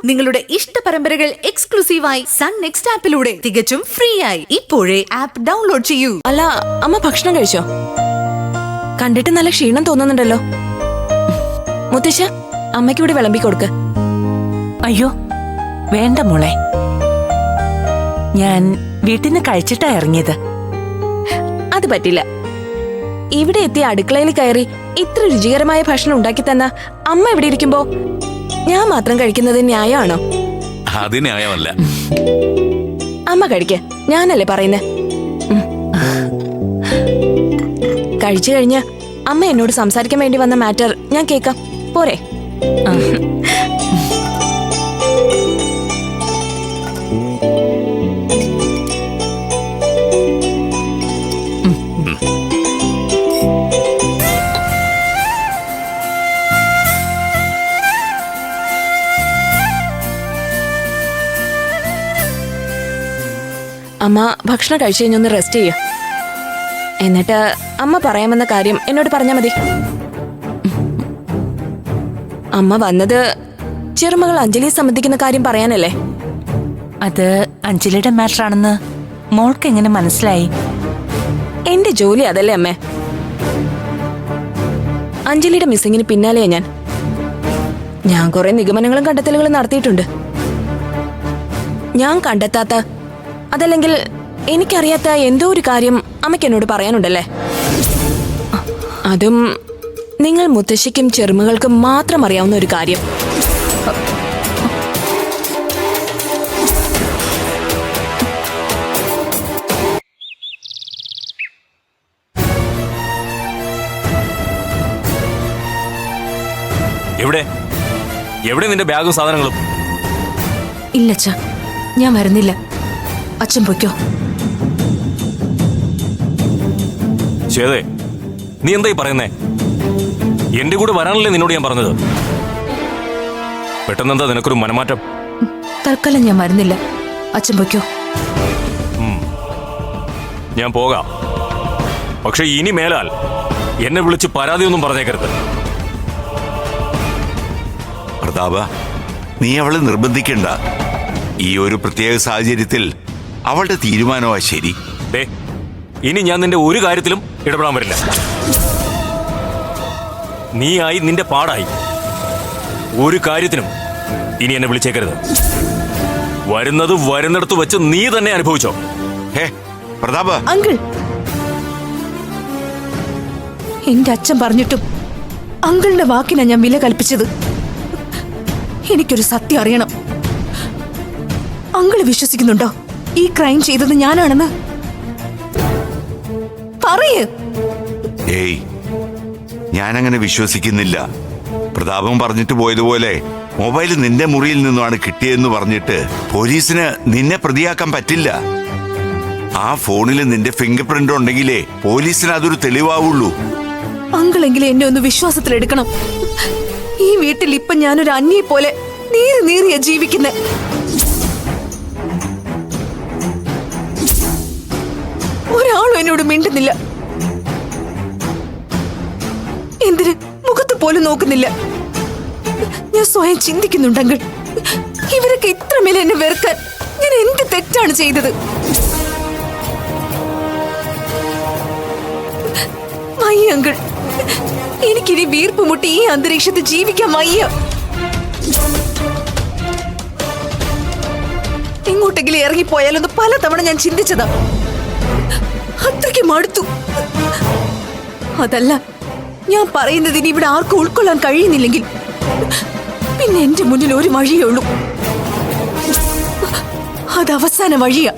നിങ്ങളുടെ ഇഷ്ട പരമ്പരകൾ എക്സ്ക്ലൂസീവായി സൺ നെക്സ്റ്റ് ആപ്പിലൂടെ തികച്ചും ഫ്രീ ആയി ഇപ്പോഴേ ആപ്പ് ഡൗൺലോഡ് ചെയ്യൂ. അല്ല, അമ്മ ഭക്ഷണം കഴിച്ചോ? കണ്ടിട്ട് നല്ല ക്ഷീണം തോന്നുന്നുണ്ടല്ലോ. മുത്തശ്ശ, അമ്മയ്ക്ക് ഇവിടെ വിളമ്പി കൊടുക്ക്. അയ്യോ വേണ്ട മോളെ, ഞാൻ വീട്ടിൽ നിന്ന് കഴിച്ചിട്ടാ ഇറങ്ങിയത്. അത് പറ്റില്ല. ഇവിടെ എത്തി അടുക്കളയിൽ കയറി ഇത്ര രുചികരമായ ഭക്ഷണം ഉണ്ടാക്കി തന്ന അമ്മ ഇവിടെ ഇരിക്കുമ്പോ ഞാൻ മാത്രം കഴിക്കുന്നത് ന്യായമാണോ? അത് ന്യായമല്ല. അമ്മ കഴിക്ക്, ഞാനല്ലേ പറയുന്നേ. കഴിച്ചു കഴിഞ്ഞ് അമ്മ എന്നോട് സംസാരിക്കാൻ വേണ്ടി വന്ന മാറ്റർ ഞാൻ കേൾക്കാം, പോരെ? അമ്മ ഭക്ഷണം കഴിച്ചു കഴിഞ്ഞൊന്ന് റെസ്റ്റ് ചെയ്യ. എന്നിട്ട് അമ്മ പറയാമെന്ന കാര്യം എന്നോട് പറഞ്ഞാ മതി. അമ്മ വന്നത് ചെറുമകൾ അഞ്ജലിയെ സംബന്ധിക്കുന്ന കാര്യം പറയാനല്ലേ? അത് അഞ്ജലിയുടെ മാറ്റർ ആണെന്ന് മോൾക്ക് എങ്ങനെ മനസ്സിലായി? എന്റെ ജോലി അതല്ലേ അമ്മേ. അഞ്ജലിയുടെ മിസ്സിങ്ങിന് പിന്നാലെയാ ഞാൻ കുറെ നിഗമനങ്ങളും കണ്ടെത്തലുകളും നടത്തിയിട്ടുണ്ട്. ഞാൻ കണ്ടെത്താത്ത, അതല്ലെങ്കിൽ എനിക്കറിയാത്ത എന്തോ ഒരു കാര്യം അമ്മയ്ക്ക് എന്നോട് പറയാനുണ്ടല്ലേ? അതും നിങ്ങൾ മുത്തശ്ശിക്കും ചെറുമകൾക്കും മാത്രം അറിയാവുന്ന ഒരു കാര്യം. എവിടെ എവിടെ നിന്റെ ബാഗും സാധനങ്ങളും? ഇല്ലച്ച, ഞാൻ വരുന്നില്ല. അച്ഛൻ പൊയ്ക്കോ. ചേതേ, നീ എന്തായി പറയുന്നേ? എന്റെ കൂടെ വരാനല്ലേ നിന്നോട് ഞാൻ പറഞ്ഞത്? പെട്ടെന്നെന്താ നിനക്കൊരു മനമാറ്റം? തൽക്കാലം ഞാൻ വരുന്നില്ല. അച്ഛൻ പൊയ്ക്കോ. ഞാൻ പോകാം, പക്ഷെ ഇനി മേലാൽ എന്നെ വിളിച്ച് പരാതിയൊന്നും പറഞ്ഞേക്കരുത്. പ്രതാപ, നീ അവളെ നിർബന്ധിക്കണ്ട. ഈ ഒരു പ്രത്യേക സാഹചര്യത്തിൽ അവളുടെ തീരുമാനമാ ശരി. ഇനി ഞാൻ നിന്റെ ഒരു കാര്യത്തിലും ഇടപെടാൻ വരില്ല. നീയായി നിന്റെ പാടായി. ഒരു കാര്യത്തിനും ഇനി എന്നെ വിളിച്ചേക്കരുത്. വരുന്നത് വരുന്നിടത്ത് വെച്ച് നീ തന്നെ അനുഭവിച്ചോ. ഹേ പ്രതാപ. അങ്കിൾ, എന്റെ അച്ഛൻ പറഞ്ഞിട്ടും അങ്കിളിന്റെ വാക്കിനാ ഞാൻ വില കൽപ്പിച്ചത്. എനിക്കൊരു സത്യം അറിയണം. അങ്കിള് വിശ്വസിക്കുന്നുണ്ടോ ഈ ക്രൈം ചെയ്തത് ഞാനാണെന്ന്? പറയ്. ഏയ്, ഞാനങ്ങനെ വിശ്വസിക്കുന്നില്ല. പ്രതാപം പറഞ്ഞിട്ട് പോയതുപോലെ മൊബൈൽ നിന്റെ മുറിയിൽ നിന്നുമാണ് കിട്ടിയതെന്ന് പറഞ്ഞിട്ട് പോലീസിന് നിന്നെ പ്രതിയാക്കാൻ പറ്റില്ല. ആ ഫോണിൽ നിന്റെ ഫിംഗർ പ്രിന്റ് ഉണ്ടെങ്കിലേ പോലീസിന് അതൊരു തെളിവാവുള്ളൂ. അങ്കിളെങ്കിലും എന്നെ ഒന്ന് വിശ്വാസത്തിലെടുക്കണം. ഈ വീട്ടിൽ ഇപ്പൊ ഞാനൊരു അന്യെ പോലെ നീറിയ ജീവിക്കുന്നെ. ഒരാളും എന്നോട് മിണ്ടുന്നില്ല. എന്തിന് മുഖത്ത് പോലും നോക്കുന്നില്ല. ഞാൻ സ്വയം ചിന്തിക്കുന്നുണ്ടെങ്കിൽ ഇവരൊക്കെ ഇത്രമേൽ എന്നെ വെറുക്കാൻ ഞാൻ എന്ത് തെറ്റാണ് ചെയ്തത്? വയ്യ അങ്കിൾ, എനിക്കിനി വീർപ്പ് മുട്ടി ഈ അന്തരീക്ഷത്തിൽ ജീവിക്കാൻ വയ്യ. എങ്ങോട്ടെങ്കിലും ഇറങ്ങിപ്പോയാലൊന്ന് പലതവണ ഞാൻ ചിന്തിച്ചതാ. അത്രയ്ക്ക് മടുത്തു. അതല്ല, ഞാൻ പറയുന്നത് ഇനി ഇവിടെ ആർക്കും ഉൾക്കൊള്ളാൻ കഴിയുന്നില്ലെങ്കിൽ പിന്നെ എന്റെ മുന്നിൽ ഒരു വഴിയേ ഉള്ളൂ. അത് അവസാന വഴിയാ.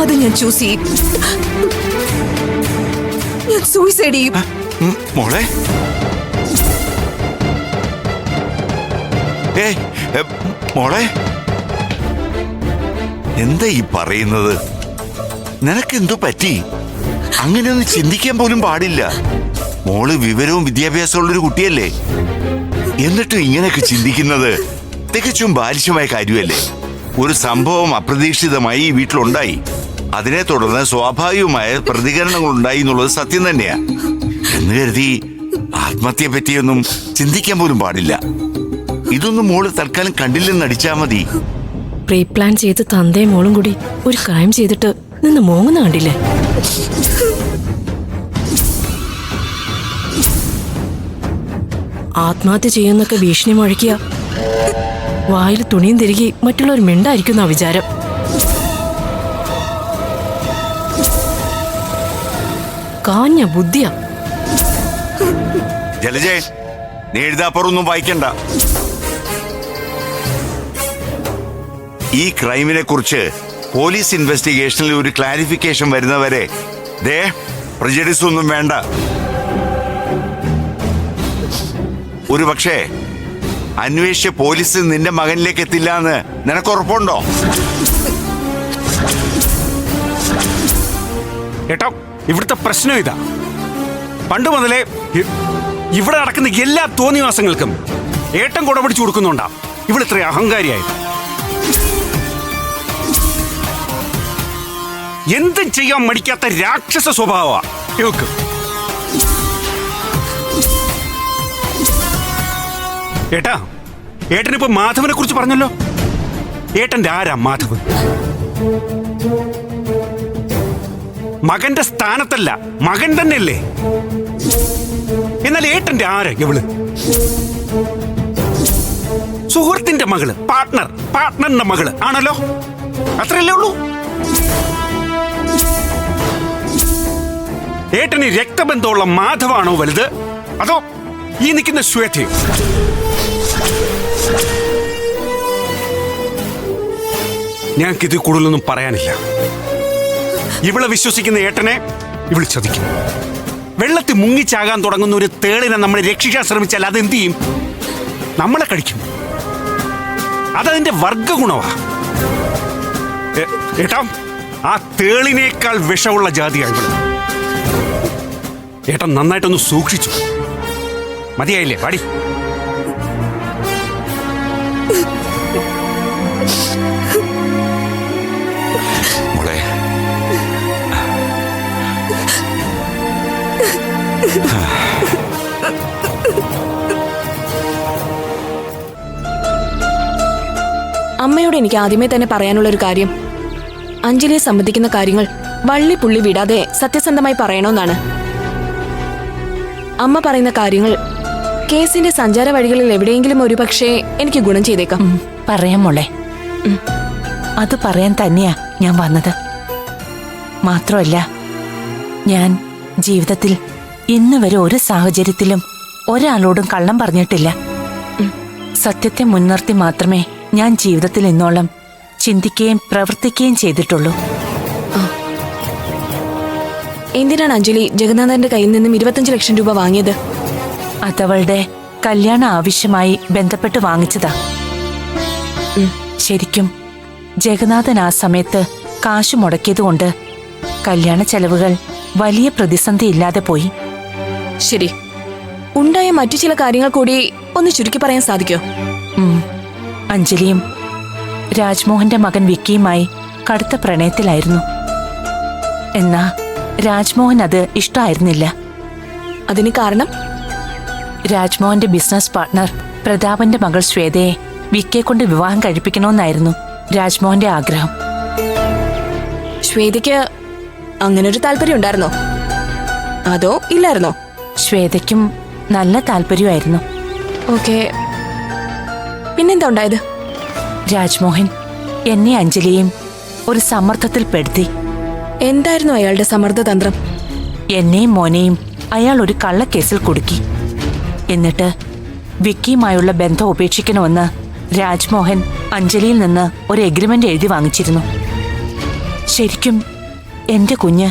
അത് ഞാൻ ചൂസ് ചെയ്യും. ഞാൻ സൂയിസൈഡ് ചെയ്യും. മോളെ, മോളെ, എന്താ ഈ പറയുന്നത്? നിനക്കെന്തോ പറ്റി? അങ്ങനെയൊന്നും ചിന്തിക്കാൻ പോലും പാടില്ല. മോള് വിവരവും വിദ്യാഭ്യാസമുള്ളൊരു കുട്ടിയല്ലേ? എന്നിട്ടും ഇങ്ങനെയൊക്കെ ചിന്തിക്കുന്നത് തികച്ചും ബാലിശമായ കാര്യമല്ലേ? ഒരു സംഭവം അപ്രതീക്ഷിതമായി ഈ വീട്ടിലുണ്ടായി. അതിനെ തുടർന്ന് സ്വാഭാവികമായ പ്രതികരണങ്ങൾ ഉണ്ടായി എന്നുള്ളത് സത്യം തന്നെയാ. എന്ന് കരുതി ആത്മഹത്യയെ പറ്റിയൊന്നും ചിന്തിക്കാൻ പോലും പാടില്ല. ഇതൊന്നും മോള് തൽക്കാലം കണ്ടില്ലെന്ന് അടിച്ചാ മതി. പ്രീ പ്ലാൻ ചെയ്ത് തന്തയും മോളും കൂടി ഒരു ക്രൈം ചെയ്തിട്ട് നിന്ന് മോങ്ങുന്ന കണ്ടില്ലേ? ആത്മഹത്യ ചെയ്യുന്നൊക്കെ ഭീഷണി മുഴക്കിയ വായിൽ തുണിയും തിരികെ മറ്റുള്ളവർ മിണ്ടായിരിക്കുന്ന വിചാരം. കാഞ്ഞ ബുദ്ധിയാ. ജലജേ, നീ എഴുതാപ്പുറൊന്നും വായിക്കണ്ട. ഈ ക്രൈമിനെ കുറിച്ച് പോലീസ് ഇൻവെസ്റ്റിഗേഷനിൽ ഒരു ക്ലാരിഫിക്കേഷൻ വരുന്നവരെ പ്രജഡിസ് ഒന്നും വേണ്ട. ഒരു പക്ഷേ അന്വേഷിച്ച് പോലീസ് നിന്റെ മകനിലേക്ക് എത്തില്ല എന്ന് നിനക്ക് ഉറപ്പുണ്ടോ? ഏട്ടാ, ഇവിടുത്തെ പ്രശ്നം ഇതാ. പണ്ട് മുതലേ ഇവിടെ നടക്കുന്ന എല്ലാ തോന്നിവാസങ്ങൾക്കും ഏട്ടൻ കുട പിടിച്ചു കൊടുക്കുന്നുണ്ടാ ഇവിടെ ഇത്ര അഹങ്കാരിയായത്. എന്തും ചെയ്യാൻ മടിക്കാത്ത രാക്ഷസ സ്വഭാവ ഇവക്ക്. ഏട്ടാ, ഏട്ടനിപ്പോ മാധവനെ കുറിച്ച് പറഞ്ഞല്ലോ. ഏട്ടന്റെ ആരാ മാധവൻ? മകന്റെ സ്ഥാനത്തല്ല, മകൻ തന്നെയല്ലേ. എന്നാൽ ഏട്ടന്റെ ആരാ ഇവള്? സുഹൃത്തിന്റെ മകള്, പാർട്ട്ണറിന്റെ മകള് ആണല്ലോ. അത്രയല്ലേ ഉള്ളൂ. ഏട്ടന് രക്തബന്ധമുള്ള മാധവാണോ വലുത്, അതോ ഈ നിൽക്കുന്ന ശ്വേതയോ? ഞങ്ങൾക്കിത് കൂടുതലൊന്നും പറയാനില്ല. ഇവളെ വിശ്വസിക്കുന്ന ഏട്ടനെ ഇവള് ചതിക്കും. വെള്ളത്തിൽ മുങ്ങിച്ചാകാൻ തുടങ്ങുന്ന ഒരു തേളിനെ നമ്മളെ രക്ഷിക്കാൻ ശ്രമിച്ചാൽ അതെന്ത് ചെയ്യും? നമ്മളെ കഴിക്കും. അതതിന്റെ വർഗഗുണവാ. ഏട്ടാ, ആ തേളിനേക്കാൾ വിഷമുള്ള ജാതിയാണ് ഇവള്. ഏട്ടൻ നന്നായിട്ടൊന്ന് സൂക്ഷിച്ചു. മതിയായില്ലേ? പാടി. മോളെ, അമ്മയോട് എനിക്ക് ആദ്യമേ തന്നെ പറയാനുള്ള ഒരു കാര്യം, അഞ്ജലിയെ സംബന്ധിക്കുന്ന കാര്യങ്ങൾ വള്ളി പുള്ളി വിടാതെ സത്യസന്ധമായി പറയണമെന്നാണ്. അമ്മ പറയുന്ന കാര്യങ്ങൾ കേസിന്റെ സഞ്ചാര വഴികളിൽ എവിടെയെങ്കിലും ഒരു പക്ഷേ എനിക്ക് ഗുണം ചെയ്തേക്കാം. പറയാം മോളെ, അത് പറയാൻ തന്നെയാ ഞാൻ വന്നത്. മാത്രമല്ല, ഞാൻ ജീവിതത്തിൽ ഇന്ന് വരെ ഒരു സാഹചര്യത്തിലും ഒരാളോടും കള്ളം പറഞ്ഞിട്ടില്ല. സത്യത്തെ മുൻനിർത്തി മാത്രമേ ഞാൻ ജീവിതത്തിൽ ഇന്നോളം ചിന്തിക്കുകയും പ്രവർത്തിക്കുകയും ചെയ്തിട്ടുള്ളൂ. എന്തിനാണ് അഞ്ജലി ജഗന്നാഥന്റെ കയ്യിൽ നിന്നും 25 ലക്ഷം രൂപ വാങ്ങിയത്? അതവളുടെ കല്യാണ ആവശ്യമായി ബന്ധപ്പെട്ട് വാങ്ങിച്ചതാ. ശരിക്കും ജഗന്നാഥൻ ആ സമയത്ത് കാശ് മുടക്കിയതുകൊണ്ട് കല്യാണ ചെലവുകൾ വലിയ പ്രതിസന്ധി ഇല്ലാതെ പോയി. ശരി, ഉണ്ടായ മറ്റു ചില കാര്യങ്ങൾ കൂടി ഒന്ന് ചുരുക്കി പറയാൻ സാധിക്കോ? അഞ്ജലിയും രാജ്മോഹന്റെ മകൻ വിക്കിയുമായി കടുത്ത പ്രണയത്തിലായിരുന്നു. എന്നാ രാജ്മോഹൻ അത് ഇഷ്ടമായിരുന്നില്ല. അതിന് കാരണം? രാജ്മോഹന്റെ ബിസിനസ് പാർട്ട്ണർ പ്രതാപന്റെ മകൾ ശ്വേതയെ വിക്കിയെ കൊണ്ട് വിവാഹം കഴിപ്പിക്കണമെന്നായിരുന്നു രാജ്മോഹന്റെ ആഗ്രഹം. ശ്വേതയ്ക്ക് അങ്ങനൊരു താല്പര്യം ഉണ്ടായിരുന്നോ, അതോ ഇല്ലായിരുന്നോ? ശ്വേതയ്ക്കും നല്ല താല്പര്യമായിരുന്നു. ഓക്കെ, പിന്നെന്താ ഉണ്ടായത്? രാജ്മോഹൻ എന്നെ അഞ്ജലിയും ഒരു സമ്മർദ്ദത്തിൽപ്പെടുത്തി. എന്തായിരുന്നു അയാളുടെ സമ്മർദ്ദതന്ത്രം? എന്നെയും മോനെയും അയാൾ ഒരു കള്ളക്കേസിൽ കുടുക്കി. എന്നിട്ട് വിക്കിയുമായുള്ള ബന്ധം ഉപേക്ഷിക്കണമെന്ന് രാജ്മോഹൻ അഞ്ജലിയിൽ നിന്ന് ഒരു എഗ്രിമെന്റ് എഴുതി വാങ്ങിച്ചിരുന്നു. ശരിക്കും എന്റെ കുഞ്ഞ്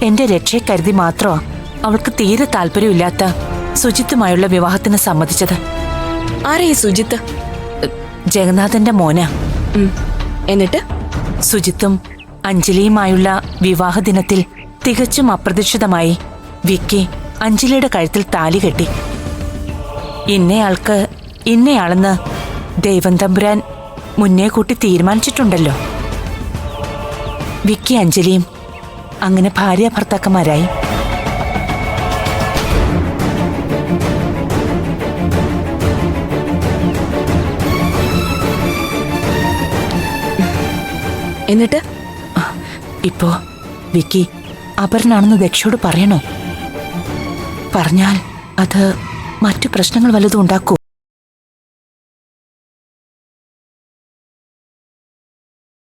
എന്റെ രക്ഷയെ കരുതി മാത്രമാ അവൾക്ക് തീരെ താല്പര്യമില്ലാത്ത സുജിത്തുമായുള്ള വിവാഹത്തിന് സമ്മതിച്ചത്. ആരാ ഈ സുജിത്ത്? ജഗന്നാഥന്റെ മോന. എന്നിട്ട് സുജിത്തും അഞ്ജലിയുമായുള്ള വിവാഹ ദിനത്തിൽ തികച്ചും അപ്രതീക്ഷിതമായി വിക്കി അഞ്ജലിയുടെ കഴുത്തിൽ താലി കെട്ടി. ഇന്നയാൾക്ക് ഇന്നയാളെന്ന് ദൈവം തമ്പുരാൻ മുന്നേ കൂട്ടി തീരുമാനിച്ചിട്ടുണ്ടല്ലോ. വിക്കി അഞ്ജലിയും അങ്ങനെ ഭാര്യ ഭർത്താക്കന്മാരായി. എന്നിട്ട് ഇപ്പോ വിക്കി അപർണാണെന്ന് ദക്ഷയോട് പറയണോ? പറഞ്ഞാൽ അത് മറ്റു പ്രശ്നങ്ങൾ വല്ലതും ഉണ്ടാക്കൂ.